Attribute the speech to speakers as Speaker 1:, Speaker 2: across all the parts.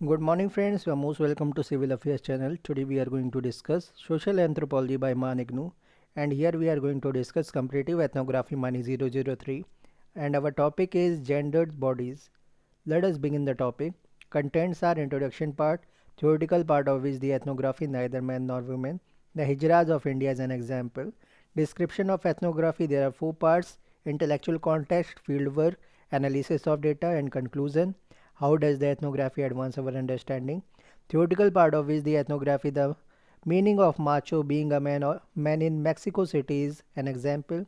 Speaker 1: Good morning friends, you are most welcome to Civil Affairs channel. Today we are going to discuss Social Anthropology by MAAN IGNOU, and here we are going to discuss Comparative Ethnography MANE003, and our topic is Gendered Bodies. Let us begin the topic. Contents are introduction part, theoretical part of which the ethnography neither men nor women, the Hijras of India as an example, description of ethnography. There are four parts: intellectual context, fieldwork, analysis of data, and conclusion. How does the ethnography advance our understanding? Theoretical part of which the ethnography, the meaning of macho being a man or man in Mexico City is an example.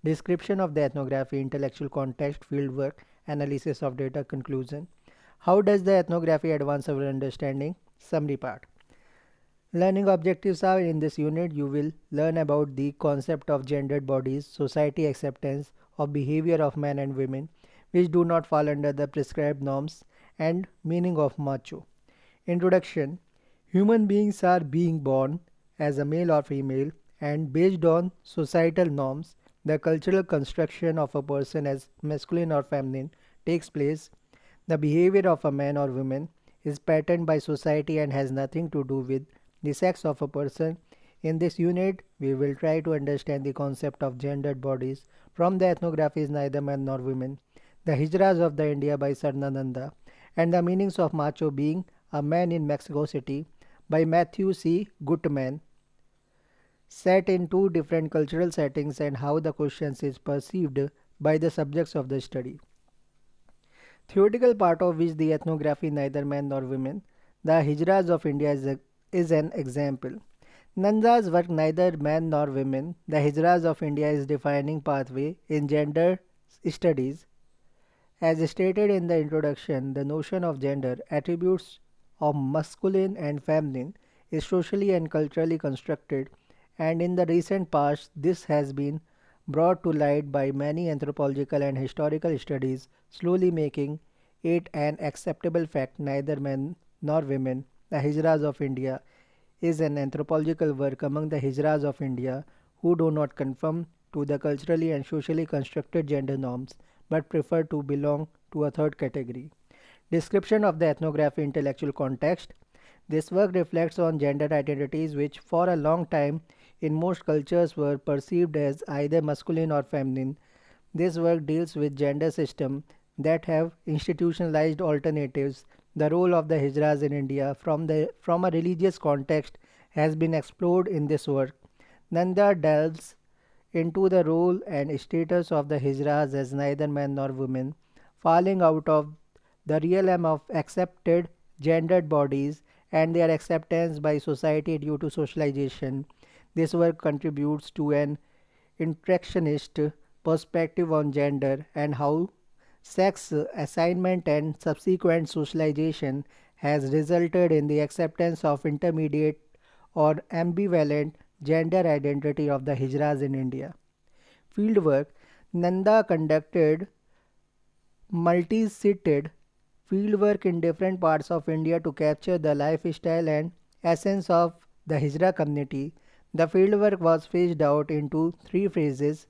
Speaker 1: Description of the ethnography, intellectual context, fieldwork, analysis of data, conclusion. How does the ethnography advance our understanding? Summary part. Learning objectives are: in this unit you will learn about the concept of gendered bodies, society acceptance of behavior of men and women which do not fall under the prescribed norms, and meaning of macho. Introduction. Human beings are being born as a male or female, and based on societal norms, the cultural construction of a person as masculine or feminine takes place. The behavior of a man or woman is patterned by society and has nothing to do with the sex of a person. In this unit, we will try to understand the concept of gendered bodies from the ethnographies neither men nor women, the Hijras of the India by Sarnananda, and the meanings of macho being a man in Mexico City by Matthew C. Gutman, set in two different cultural settings, and how the questions is perceived by the subjects of the study. Theoretical part of which the ethnography neither men nor women, the Hijras of India is an example. Nanda's work neither men nor women, the Hijras of India is defining pathway in gender studies. As stated in the introduction, the notion of gender, attributes of masculine and feminine, is socially and culturally constructed, and in the recent past this has been brought to light by many anthropological and historical studies, slowly making it an acceptable fact neither men nor women, the Hijras of India, is an anthropological work among the Hijras of India who do not conform to the culturally and socially constructed gender norms but prefer to belong to a third category. Description of the ethnography, intellectual context. This work reflects on gender identities which for a long time in most cultures were perceived as either masculine or feminine. This work deals with gender systems that have institutionalized alternatives. The role of the Hijras in India from a religious context has been explored in this work. Nanda delves into the role and status of the Hijras as neither men nor women, falling out of the realm of accepted gendered bodies and their acceptance by society due to socialization. This work contributes to an interactionist perspective on gender and how sex assignment and subsequent socialization has resulted in the acceptance of intermediate or ambivalent gender identity of the Hijras in India. Fieldwork. Nanda conducted multi-seated fieldwork in different parts of India to capture the lifestyle and essence of the Hijra community. The fieldwork was phased out into three phases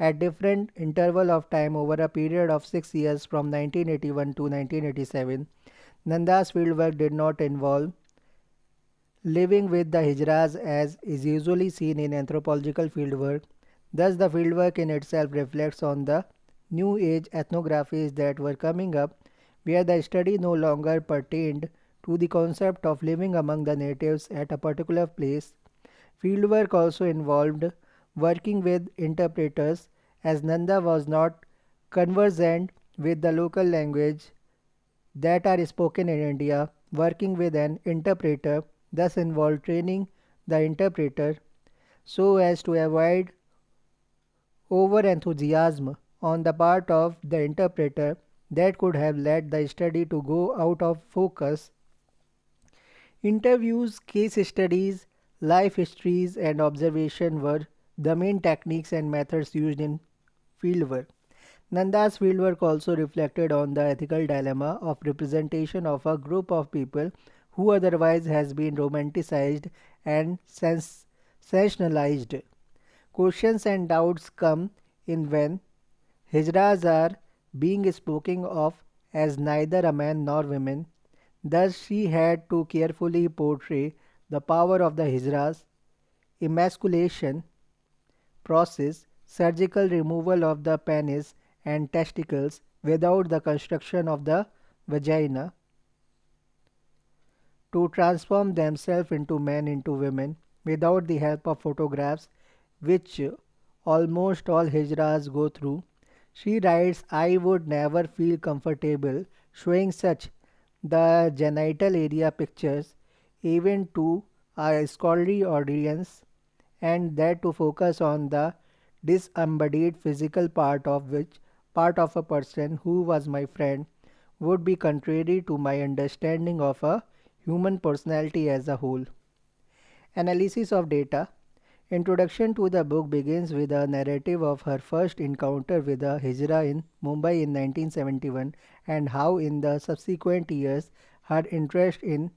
Speaker 1: at different interval of time over a period of 6 years from 1981 to 1987. Nanda's fieldwork did not involve living with the Hijras as is usually seen in anthropological fieldwork. Thus, the fieldwork in itself reflects on the new age ethnographies that were coming up, where the study no longer pertained to the concept of living among the natives at a particular place. Fieldwork also involved working with interpreters, as Nanda was not conversant with the local language that are spoken in India. Working with an interpreter thus involved training the interpreter so as to avoid over enthusiasm on the part of the interpreter that could have led the study to go out of focus. Interviews, case studies, life histories, and observation were the main techniques and methods used in fieldwork. Nanda's fieldwork also reflected on the ethical dilemma of representation of a group of people who otherwise has been romanticized and sensationalized. Questions and doubts come in when Hijras are being spoken of as neither a man nor woman. Thus, she had to carefully portray the power of the Hijras, emasculation process, surgical removal of the penis and testicles without the construction of the vagina, to transform themselves into men into women without the help of photographs, which almost all Hijras go through. She writes, I would never feel comfortable showing such the genital area pictures even to a scholarly audience, and that to focus on the disembodied physical part of a person who was my friend would be contrary to my understanding of a human personality as a whole. Analysis of data. Introduction to the book begins with a narrative of her first encounter with a Hijra in Mumbai in 1971 and how in the subsequent years her interest in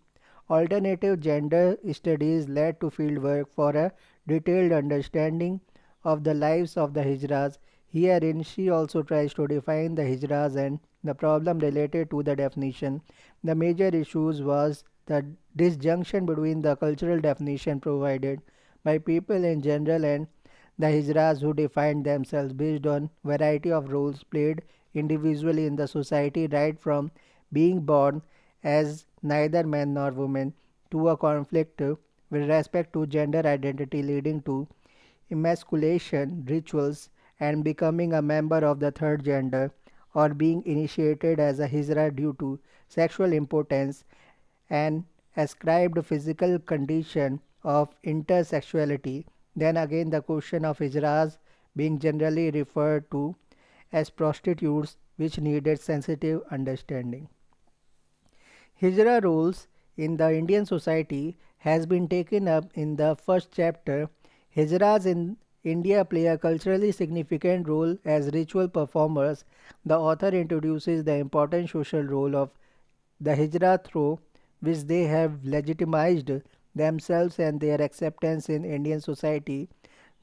Speaker 1: alternative gender studies led to fieldwork for a detailed understanding of the lives of the Hijras. Herein, she also tries to define the Hijras and the problem related to the definition. The major issues was the disjunction between the cultural definition provided by people in general and the Hijras who defined themselves based on variety of roles played individually in the society right from being born as neither man nor woman to a conflict with respect to gender identity leading to emasculation rituals and becoming a member of the third gender or being initiated as a Hijra due to sexual impotence and ascribed physical condition of intersexuality. Then again the question of Hijras being generally referred to as prostitutes which needed sensitive understanding. Hijra roles in the Indian society has been taken up in the first chapter. Hijras in India play a culturally significant role as ritual performers. The author introduces the important social role of the Hijra through which they have legitimized themselves and their acceptance in Indian society.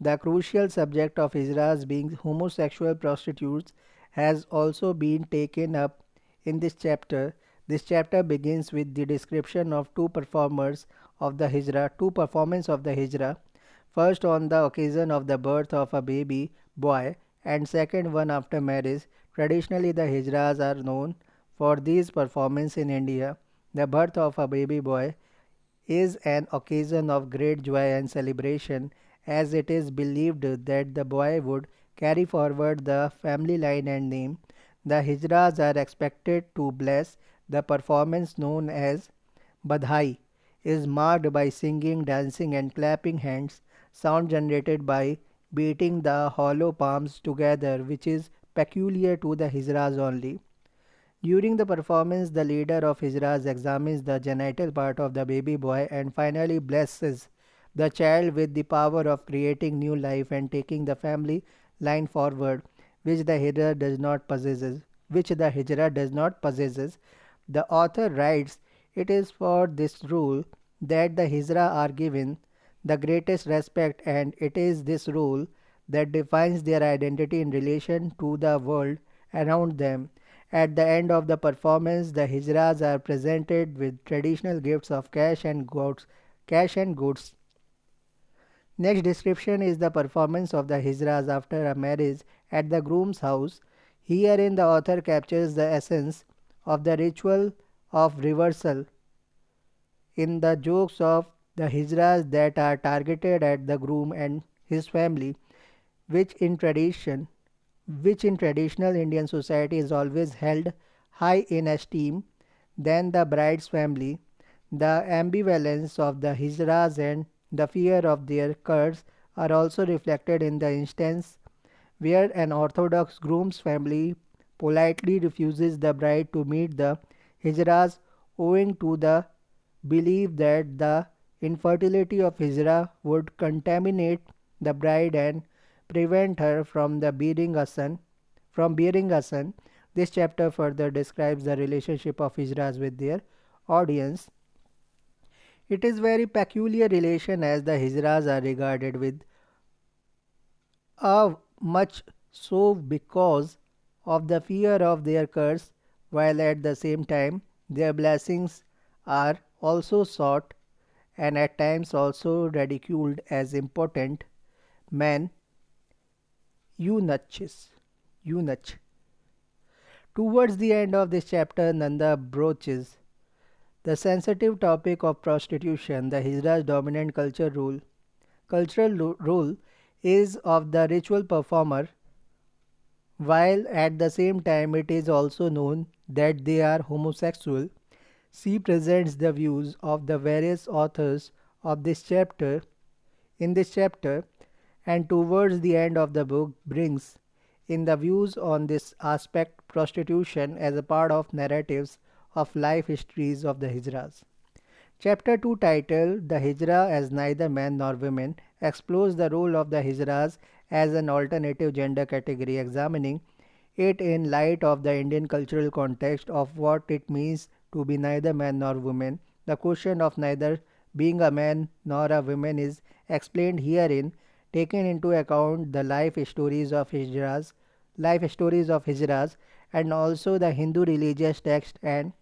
Speaker 1: The crucial subject of Hijras being homosexual prostitutes has also been taken up in this chapter. This chapter begins with the description of two performances of the Hijra. First on the occasion of the birth of a baby boy and second one after marriage. Traditionally the Hijras are known for these performances in India. The birth of a baby boy is an occasion of great joy and celebration, as it is believed that the boy would carry forward the family line and name. The Hijras are expected to bless the performance known as Badhai is marked by singing, dancing and clapping hands, sound generated by beating the hollow palms together, which is peculiar to the Hijras only. During the performance, the leader of Hijras examines the genital part of the baby boy and finally blesses the child with the power of creating new life and taking the family line forward, which the Hijra does not possesses. The author writes, it is for this rule that the Hijra are given the greatest respect, and it is this rule that defines their identity in relation to the world around them. At the end of the performance, the Hijras are presented with traditional gifts of cash and goods. Next description is the performance of the Hijras after a marriage at the groom's house. Herein the author captures the essence of the ritual of reversal in the jokes of the Hijras that are targeted at the groom and his family, which in tradition which in traditional Indian society is always held high in esteem than the bride's family. The ambivalence of the Hijras and the fear of their curse are also reflected in the instance where an Orthodox groom's family politely refuses the bride to meet the Hijras owing to the belief that the infertility of Hijra would contaminate the bride and prevent her from bearing a son. This chapter further describes the relationship of Hijras with their audience. It is very peculiar relation as the Hijras are regarded with a much so because of the fear of their curse, while at the same time their blessings are also sought and at times also ridiculed as important men eunuchs. Eunuch. Towards the end of this chapter, Nanda broaches the sensitive topic of prostitution. The Hijra's dominant cultural role is of the ritual performer, while at the same time it is also known that they are homosexual. She presents the views of the various authors of this chapter, and towards the end of the book brings in the views on this aspect prostitution as a part of narratives of life histories of the Hijras. Chapter 2, titled The Hijra as Neither Man Nor Women, explores the role of the Hijras as an alternative gender category, examining it in light of the Indian cultural context of what it means to be neither man nor woman. The question of neither being a man nor a woman is explained herein, taking into account the life stories of Hijras, and also the Hindu religious text and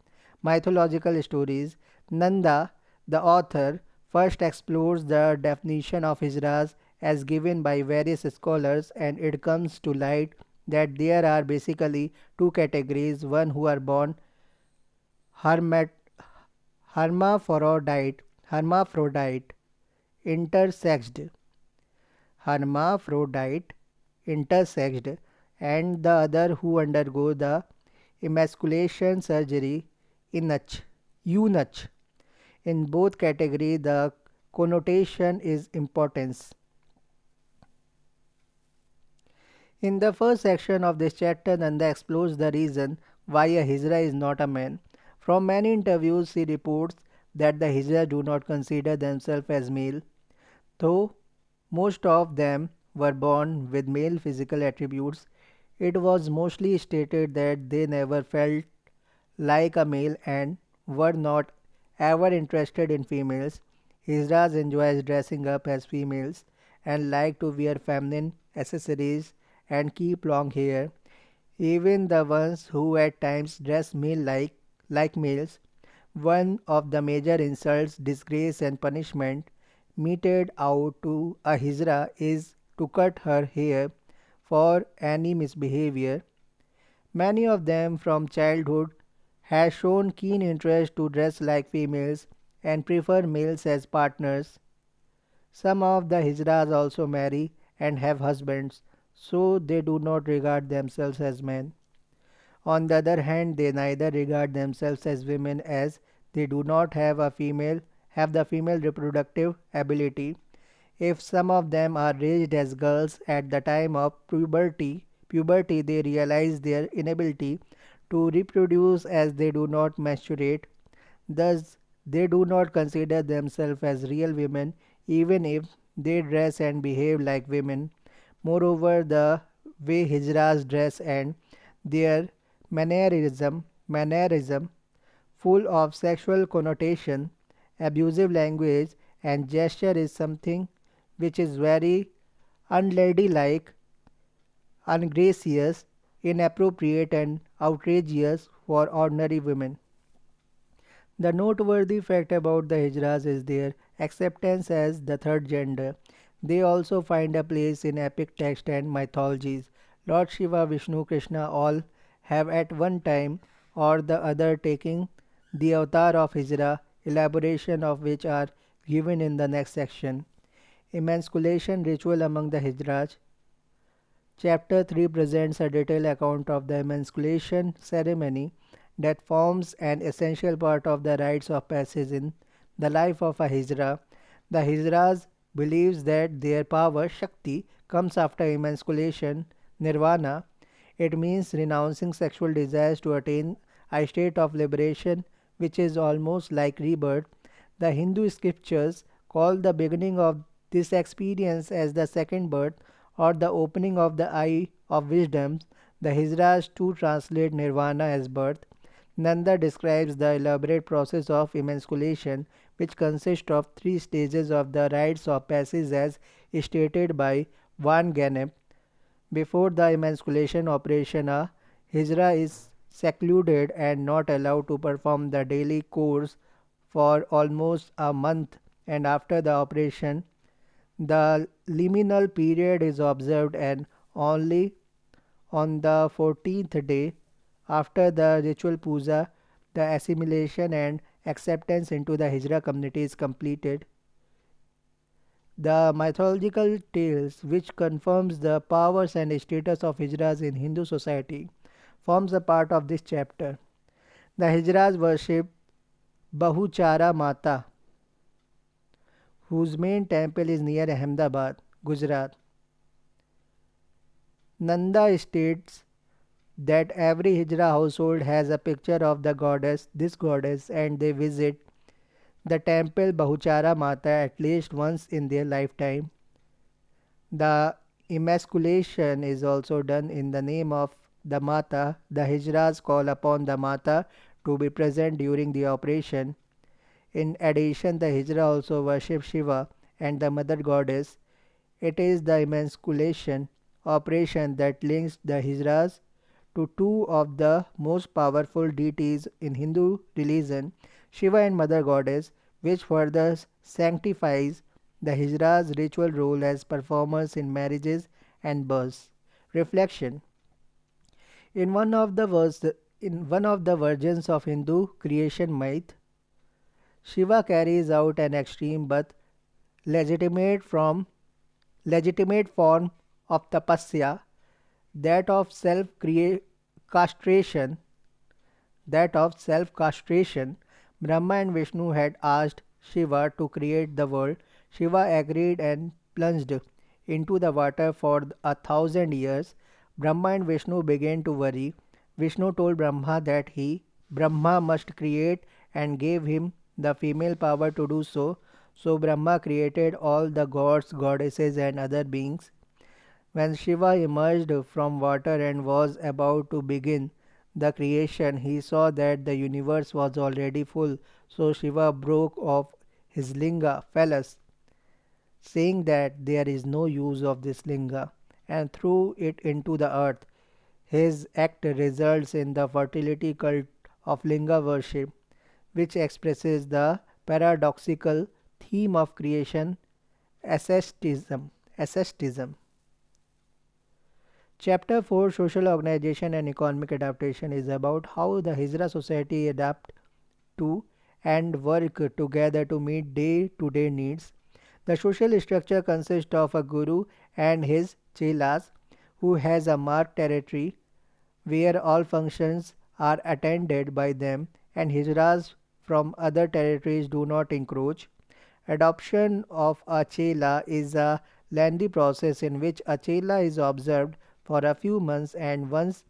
Speaker 1: mythological stories. Nanda, the author, first explores the definition of Hijras as given by various scholars, and it comes to light that there are basically two categories: one who are born hermat- hermaphrodite, intersexed, hermaphrodite, intersexed, and the other who undergo the emasculation surgery, eunuch. In both categories, the connotation is importance. In the first section of this chapter, Nanda explores the reason why a Hijra is not a man. From many interviews, he reports that the Hijra do not consider themselves as male, though most of them were born with male physical attributes. It was mostly stated that they never felt like a male and were not ever interested in females. Hijras enjoys dressing up as females and like to wear feminine accessories and keep long hair. Even the ones who at times dress male like males. One of the major insults, disgrace and punishment meted out to a Hijra is to cut her hair for any misbehavior. Many of them from childhood have shown keen interest to dress like females and prefer males as partners. Some of the Hijras also marry and have husbands, so they do not regard themselves as men. On the other hand, they neither regard themselves as women, as they do not have the female reproductive ability. If some of them are raised as girls at the time of puberty they realize their inability to reproduce as they do not menstruate. Thus, they do not consider themselves as real women even if they dress and behave like women. Moreover, the way Hijras dress and their mannerism full of sexual connotation, abusive language, and gesture is something which is very unladylike, ungracious, inappropriate, and outrageous for ordinary women. The noteworthy fact about the Hijras is their acceptance as the third gender. They also find a place in epic text and mythologies. Lord Shiva, Vishnu, Krishna all have at one time or the other taken the avatar of Hijra, elaboration of which are given in the next section. Emasculation ritual among the Hijras. Chapter 3 presents a detailed account of the emasculation ceremony that forms an essential part of the rites of passage in the life of a Hijra. The Hijras believes that their power, Shakti, comes after emasculation, nirvana. It means renouncing sexual desires to attain a state of liberation which is almost like rebirth. The Hindu scriptures call the beginning of this experience as the second birth or the opening of the eye of wisdom. The Hijras too translate nirvana as birth. Nanda describes the elaborate process of emasculation, which consists of three stages of the rites of passage as stated by Van Gennep. Before the emasculation operation, a Hijra is secluded and not allowed to perform the daily chores for almost a month, and after the operation, the liminal period is observed, and only on the 14th day after the ritual puja, the assimilation and acceptance into the Hijra community is completed. The mythological tales, which confirms the powers and status of Hijras in Hindu society, forms a part of this chapter. The Hijras worship Bahuchara Mata, whose main temple is near Ahmedabad, Gujarat. Nanda states that every Hijra household has a picture of this goddess, and they visit the temple Bahuchara Mata at least once in their lifetime. The emasculation is also done in the name of the Mata. The Hijras call upon the Mata to be present during the operation. In addition, the Hijra also worship Shiva and the Mother Goddess. It is the emasculation operation that links the Hijras to two of the most powerful deities in Hindu religion, Shiva and Mother Goddess, which further sanctifies the Hijra's ritual role as performers in marriages and births. Reflection: In one of the versions of Hindu creation myth, Shiva carries out an extreme but legitimate from legitimate form of tapasya, that of castration that of self-castration. Brahma and Vishnu had asked Shiva to create the world. Shiva agreed and plunged into the water for 1,000 years. Brahma and Vishnu began to worry. Vishnu told Brahma that Brahma must create, and gave him the female power to do so. So Brahma created all the gods, goddesses, and other beings. When Shiva emerged from water and was about to begin the creation, he saw that the universe was already full. So Shiva broke off his linga, phallus, saying that there is no use of this linga, and threw it into the earth. His act results in the fertility cult of linga worship, which expresses the paradoxical theme of creation asceticism. asceticism. Chapter 4, Social Organization and Economic Adaptation, is about how the Hijra society adapt to and work together to meet day-to-day needs. The social structure consists of a guru and his chelas, who has a marked territory where all functions are attended by them, and Hijras from other territories do not encroach. Adoption of a chela is a lengthy process in which a chela is observed for a few months, and once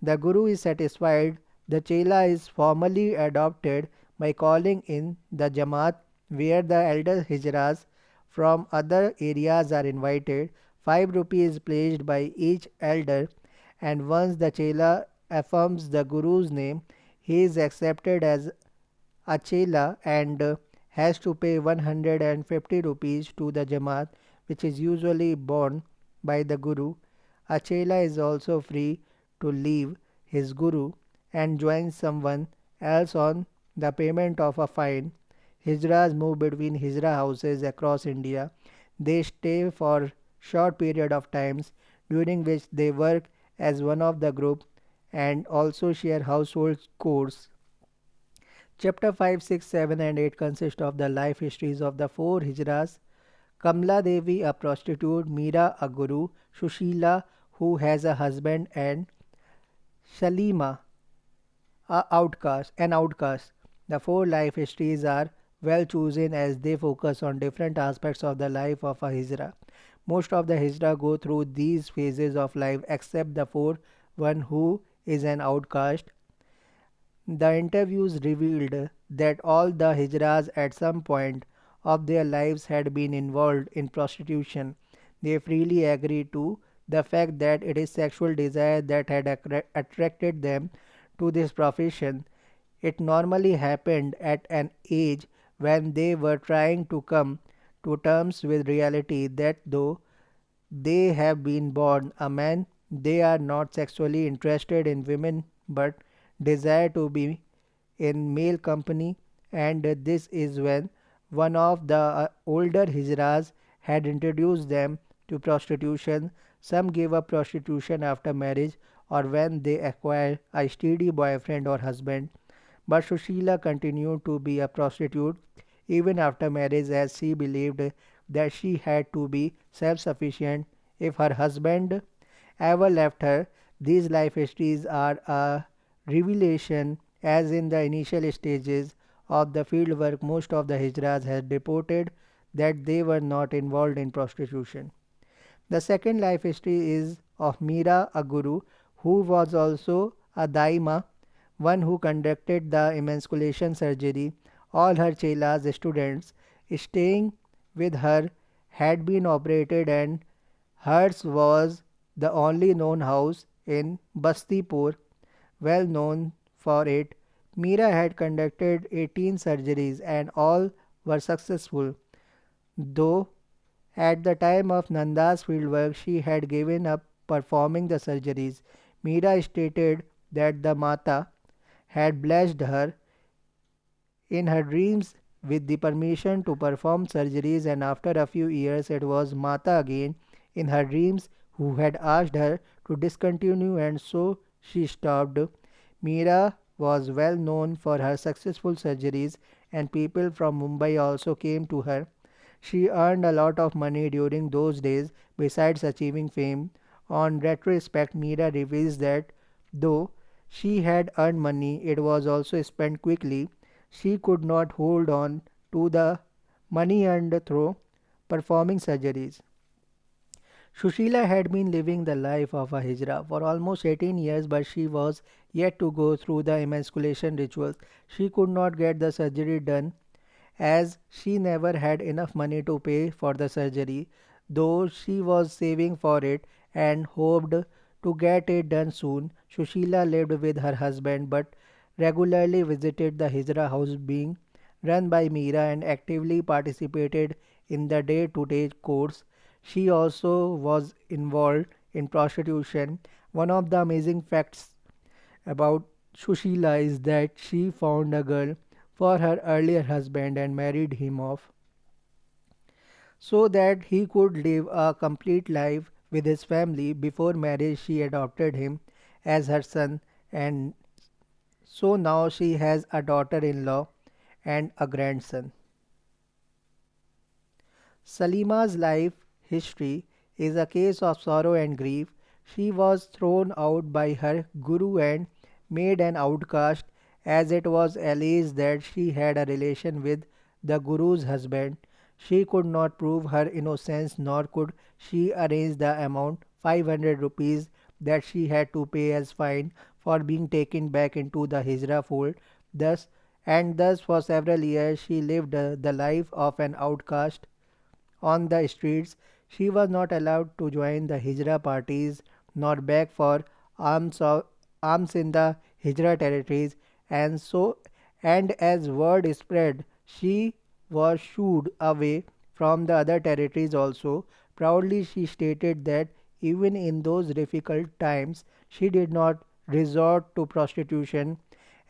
Speaker 1: the guru is satisfied, the chela is formally adopted by calling in the Jamaat, where the elder Hijras from other areas are invited. 5 rupees is pledged by each elder, and once the chela affirms the guru's name, he is accepted as a chela, and has to pay 150 rupees to the Jamaat, which is usually borne by the guru. A chela is also free to leave his guru and join someone else on the payment of a fine. Hijras move between Hijra houses across India. They stay for short period of times, during which they work as one of the group and also share household chores. Chapter 5, 6, 7, and 8 consist of the life histories of the four Hijras: Kamla Devi, a prostitute; Meera, a guru; Shushila, who has a husband; and Shalima, an outcast. The four life histories are well chosen as they focus on different aspects of the life of a Hijra. Most of the Hijra go through these phases of life except the four, one who is an outcast. The interviews revealed that all the Hijras at some point of their lives had been involved in prostitution. They freely agree to the fact that it is sexual desire that had attracted them to this profession. It normally happened at an age when they were trying to come to terms with reality that though they have been born a man, they are not sexually interested in women but desire to be in male company, and this is when one of the older Hijras had introduced them to prostitution. Some gave up prostitution after marriage or when they acquired a steady boyfriend or husband, but Sushila continued to be a prostitute even after marriage as she believed that she had to be self sufficient if her husband ever left her. These life histories are a revelation, as in the initial stages of the fieldwork, most of the Hijras had reported that they were not involved in prostitution. The second life history is of Meera, a guru who was also a daima, one who conducted the emasculation surgery. All her chelas, students staying with her, had been operated, and hers was the only known house in Bastipur, well known for it. Meera had conducted 18 surgeries and all were successful, though at the time of Nanda's fieldwork she had given up performing the surgeries. Meera stated that the Mata had blessed her in her dreams with the permission to perform surgeries, and after a few years it was Mata again in her dreams who had asked her to discontinue, and so she stopped. Meera was well known for her successful surgeries, and people from Mumbai also came to her. She earned a lot of money during those days besides achieving fame. On retrospect, Meera reveals that though she had earned money, it was also spent quickly. She could not hold on to the money earned through performing surgeries. Sushila had been living the life of a Hijra for almost 18 years, but she was yet to go through the emasculation rituals. She could not get the surgery done as she never had enough money to pay for the surgery, though she was saving for it and hoped to get it done soon. Sushila lived with her husband but regularly visited the Hijra house being run by Meera and actively participated in the day to day course. She also was involved in prostitution. One of the amazing facts about Sushila is that she found a girl for her earlier husband and married him off so that he could live a complete life with his family. Before marriage, she adopted him as her son, and so now she has a daughter in law and a grandson. Salima's life history is a case of sorrow and grief. She was thrown out by her guru and made an outcast, as it was alleged that she had a relation with the guru's husband. She could not prove her innocence, nor could she arrange the amount 500 rupees that she had to pay as fine for being taken back into the Hijra fold. Thus for several years she lived the life of an outcast on the streets. She was not allowed to join the Hijra parties nor beg for arms, arms in the Hijra territories, and so and as word spread, she was shooed away from the other territories also. Proudly she stated that even in those difficult times she did not resort to prostitution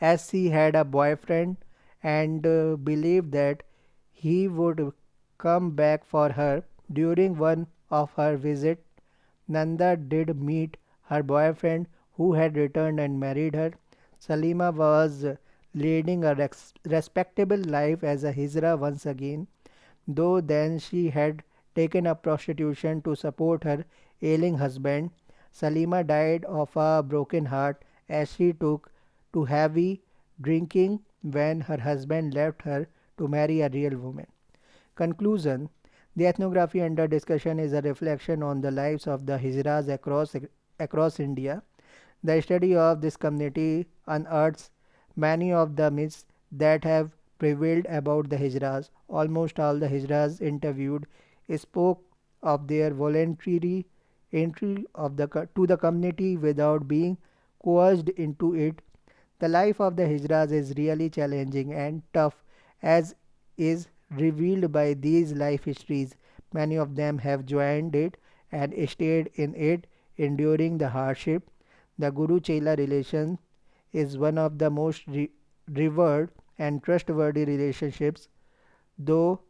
Speaker 1: as she had a boyfriend and believed that he would come back for her. During one of her visits, Nanda did meet her boyfriend who had returned and married her. Salima was leading a respectable life as a Hijra once again, though then she had taken up prostitution to support her ailing husband. Salima died of a broken heart as she took to heavy drinking when her husband left her to marry a real woman. Conclusion: the ethnography under discussion is a reflection on the lives of the Hijras across India. The study of this community unearths many of the myths that have prevailed about the Hijras. Almost all the Hijras interviewed spoke of their voluntary entry to the community without being coerced into it. The life of the Hijras is really challenging and tough, as is revealed by these life histories. Many of them have joined it and stayed in it, enduring the hardship. The Guru Chela relation is one of the most revered and trustworthy relationships, though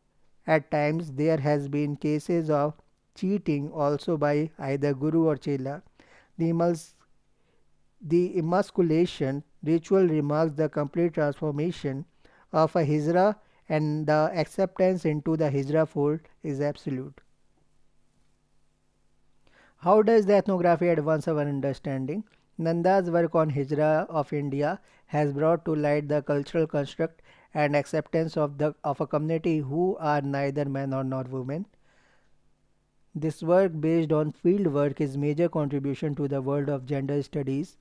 Speaker 1: at times there has been cases of cheating also by either guru or chela. The, the emasculation ritual remarks the complete transformation of a hijra, and the acceptance into the hijra fold is absolute. How does the ethnography advance our understanding? Nanda's work on Hijra of India has brought to light the cultural construct and acceptance of a community who are neither men nor women. This work based on field work is major contribution to the world of gender studies,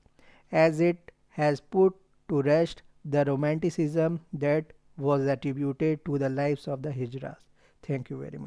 Speaker 1: as it has put to rest the romanticism that was attributed to the lives of the Hijras. Thank you very much.